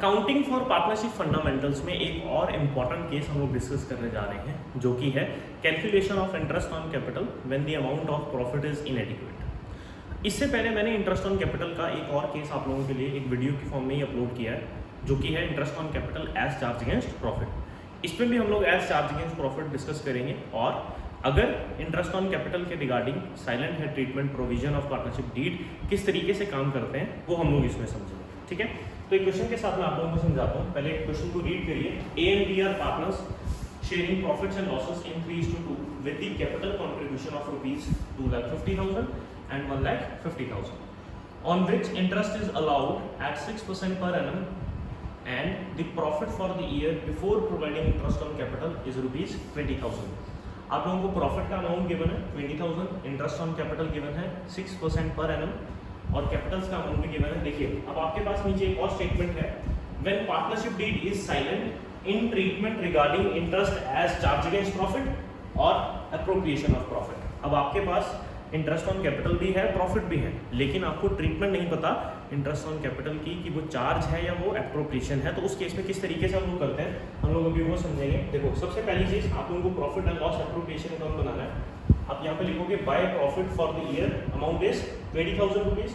Accounting for partnership fundamentals में एक और इम्पॉर्टेंट केस हम लोग डिस्कस करने जा रहे हैं, जो कि है calculation of interest on capital when the amount of profit is इनएडिक्वेट। इससे पहले मैंने इंटरेस्ट ऑन कैपिटल का एक और केस आप लोगों के लिए एक वीडियो की फॉर्म में ही अपलोड किया है, जो कि है interest on capital as charge against profit. इसमें भी हम लोग as charge against profit discuss करेंगे, और अगर इंटरेस्ट ऑन कैपिटल के regarding silent head treatment provision of partnership deed किस तरीके से काम करते हैं वो हम लोग इसमें समझेंगे। ठीक है, तो एक क्वेश्चन के साथ मैं आप लोगों को समझाता हूँ। पहले क्वेश्चन को रीड करिए। A and B are partners sharing profits and losses in 3:2 with the capital contribution of ₹2,50,000 and 1,50,000 on which interest is allowed at 6% per annum and the profit for the year before providing interest on capital is ₹20,000। आप लोगों को profit का amount given है 20,000, interest on capital given है 6% per annum, और Capitals का amount भी given है। देखिए, अब आपके पास नीचे एक और स्टेटमेंट है, when partnership deed is silent in treatment regarding interest as charge against profit और एप्रोप्रिएशन ऑफ प्रॉफिट। अब आपके पास इंटरेस्ट ऑन कैपिटल भी है, प्रॉफिट भी है, लेकिन आपको ट्रीटमेंट नहीं पता इंटरेस्ट ऑन कैपिटल की कि वो चार्ज है या वो एप्रोप्रिएशन है। तो उस केस में किस तरीके से हम लोग करते हैं, हम लोग अभी वो समझेंगे। देखो, सबसे पहली चीज आप लोगों को profit and loss appropriation account बनाना है। आप यहाँ पे लिखोगे by profit for the year amount is ₹20,000।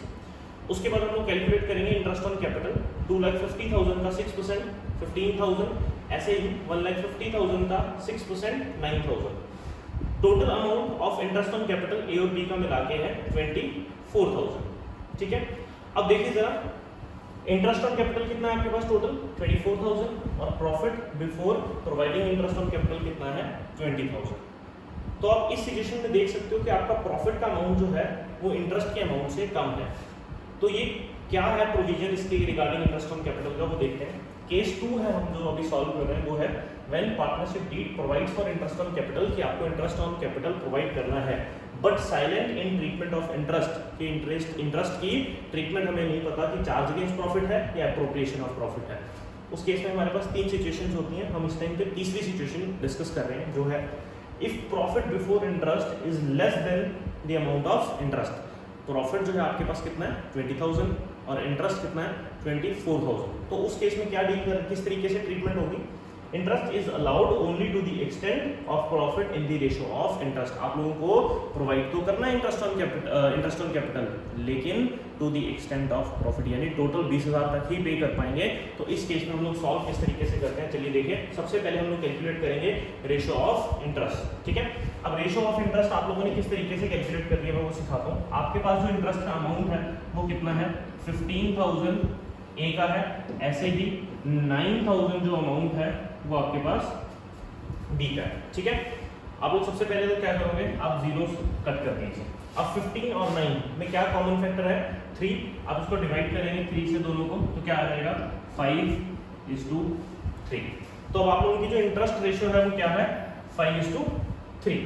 उसके बाद हम लोग कैलकुलेट करेंगे इंटरेस्ट ऑन कैपिटल, 2,50,000 का 6% 15,000, ऐसे ही 1,50,000 का 6% 9,000। Total amount of interest on capital ए और बी का मिला के है 24,000। ठीक है, अब देखिए जरा, इंटरेस्ट ऑन कैपिटल कितना है आपके पास टोटल 24,000, और profit before providing interest on capital कितना है 20,000। तो आप इस सिचुएशन में देख सकते हो कि आपका प्रॉफिट का अमाउंट जो है वो इंटरेस्ट के अमाउंट से कम है। तो ये क्या है प्रोविजन इसके रिगार्डिंग इंटरेस्ट ऑन कैपिटल का, वो देखते हैं। केस 2 है, हम जो अभी सॉल्व कर रहे हैं वो है when partnership deed provides for interest on capital, कि आपको इंटरेस्ट ऑन कैपिटल प्रोवाइड करना है, but silent in treatment of interest, कि इंटरेस्ट की ट्रीटमेंट हमें नहीं पता कि चार्ज अगेंस्ट प्रॉफिट है या एप्रोप्रिएशन ऑफ प्रॉफिट है। उस केस में हमारे पास 3 सिचुएशंस होती हैं। हम इस टाइम पे तीसरी सिचुएशन डिस्कस कर रहे हैं, जो है if profit before interest is less than the amount of interest. Profit जो है आपके पास कितना है 20,000 और इंटरेस्ट कितना है 24,000। तो उस केस में क्या किस तरीके से ट्रीटमेंट होगी, interest is allowed only to the extent of profit in the ratio of interest. आप लोगों को प्रोवाइड तो करना है इंटरेस्ट ऑन कैपिटल, लेकिन to the extent of profit, यानी टोटल 20,000 तक ही पे कर पाएंगे। तो इस केस में हम लोग सॉल्व किस तरीके से करते हैं, चलिए देखिए। सबसे पहले हम लोग कैलकुलेट करेंगे रेशियो ऑफ इंटरेस्ट। ठीक है, अब रेशियो ऑफ इंटरेस्ट आप लोगों ने किस तरीके से कैलकुलेट करनी है मैं वो सिखाता हूँ। आपके पास जो इंटरेस्ट का अमाउंट है वो कितना है 15,000 ए का है, ऐसे ही 9,000 जो अमाउंट है वो आपके पास बी का है। ठीक है, आप लोग सबसे पहले तो क्या करोगे, आप जीरो कट कर दीजिए। अब 15 और 9 में क्या कॉमन फैक्टर है 3, आप इसको डिवाइड करेंगे 3 से दोनों को, तो क्या आ जाएगा 5:3। तो अब आप लोगों की जो इंटरेस्ट रेशियो है वो क्या है 5:3।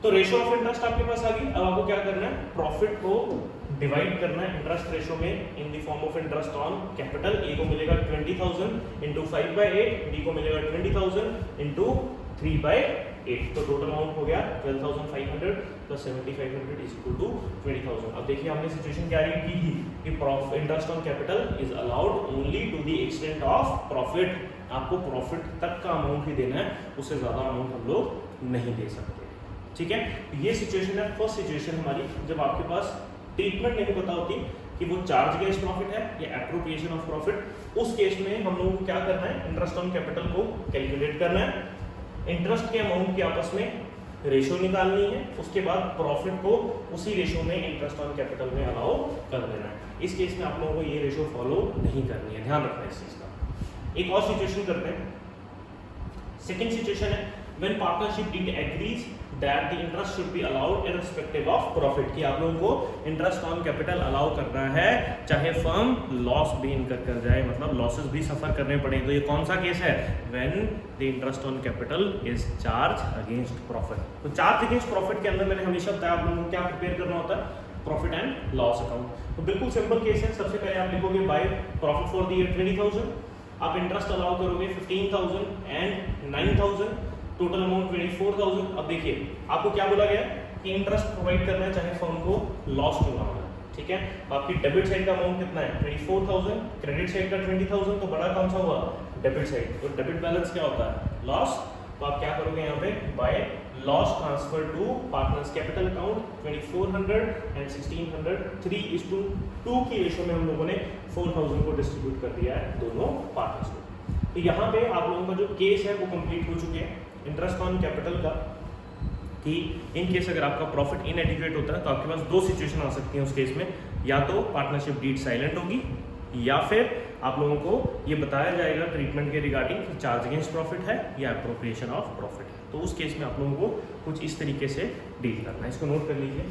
तो रेशियो ऑफ इंटरेस्ट आपके पास आ गई। अब आपको क्या करना है, प्रॉफिट को डिवाइड करना है इंटरेस्ट रेशियो में in the form of interest on capital. A को मिलेगा 20,000 इंटू 5/8, बी को मिलेगा 20,000 इंटू 3/8। तो टोटल अमाउंट हो गया 12,500 प्लस 7,500 इज इक्वल टू 20,000। अब देखिए, हमने सिचुएशन क्या रीड की थी कि interest on capital is allowed only to the extent of profit. आपको प्रॉफिट तक का अमाउंट ही देना है, उससे ज्यादा अमाउंट हम लोग नहीं दे सकते। ठीक है, ये सिचुएशन है फर्स्ट सिचुएशन हमारी, जब आपके पास ट्रीटमेंट नहीं पता होती कि वो चार्ज अगेंस्ट प्रॉफिट है या एप्रोप्रिएशन ऑफ प्रॉफिट। उस केस में हम लोगों को क्या करना है, इंटरेस्ट ऑन कैपिटल को कैलकुलेट करना है, इंटरेस्ट के अमाउंट के आपस में रेशियो निकालनी है, उसके बाद प्रॉफिट को उसी रेशियो में इंटरेस्ट ऑन कैपिटल में अलाउ कर देना है। इस केस में आप लोगों को ये रेशियो फॉलो नहीं करनी है, ध्यान रखना है इस चीज का। एक और सिचुएशन करते हैं। सेकेंड सिचुएशन है when partnership deed agrees that the interest should be allowed irrespective of profit, कि आप लोगों को इंटरेस्ट ऑन कैपिटल अलाउ करना है चाहे फर्म लॉस भी इनकर कर जाए, मतलब लॉसेस भी सफर करने पड़े। तो ये कौन सा केस है, when the interest on capital is charge against profit. तो चार्ज अगेंस्ट प्रॉफिट के अंदर मैंने हमेशा बताया आप लोगों को क्या प्रिपेयर करना होता है, प्रॉफिट एंड लॉस अकाउंट। तो बिल्कुल सिंपल केस है। सबसे पहले आप लिखोगे by profit for the year 20,000, आप इंटरेस्ट अलाउ करोगे 15,000 एंड 9,000, टोटल अमाउंट 24,000। अब देखिए, आपको क्या बोला गया कि इंटरेस्ट प्रोवाइड करना है चाहे फर्म को लॉस क्यों ना हो। ठीक है। तो आपकी डेबिट साइड का अमाउंट कितना है 24,000, क्रेडिट साइड का 20,000, तो बड़ा कौन सा हुआ डेबिट साइड। तो डेबिट बैलेंस क्या होता है लॉस, तो आप क्या करोगे यहाँ पे by loss transfer to partners capital account 2400 and 1600 3:2 की रेशो में हम लोगों ने 4000 को डिस्ट्रीब्यूट कर दिया है दोनों पार्टनर्स को। तो यहाँ पे आप लोगों का जो केस है वो कंप्लीट हो चुके हैं इंटरेस्ट ऑन कैपिटल का, कि इन केस अगर आपका प्रॉफिट इनएडिक्वेट होता है तो आपके पास दो सिचुएशन आ सकती हैं उस केस में, या तो पार्टनरशिप डीड साइलेंट होगी या फिर आप लोगों को ये बताया जाएगा ट्रीटमेंट के रिगार्डिंग कि चार्ज अगेंस्ट प्रॉफिट है या अप्रोप्रिएशन ऑफ प्रॉफिट है। तो उस केस में आप लोगों को कुछ इस तरीके से डील करना है, इसको नोट कर लीजिए।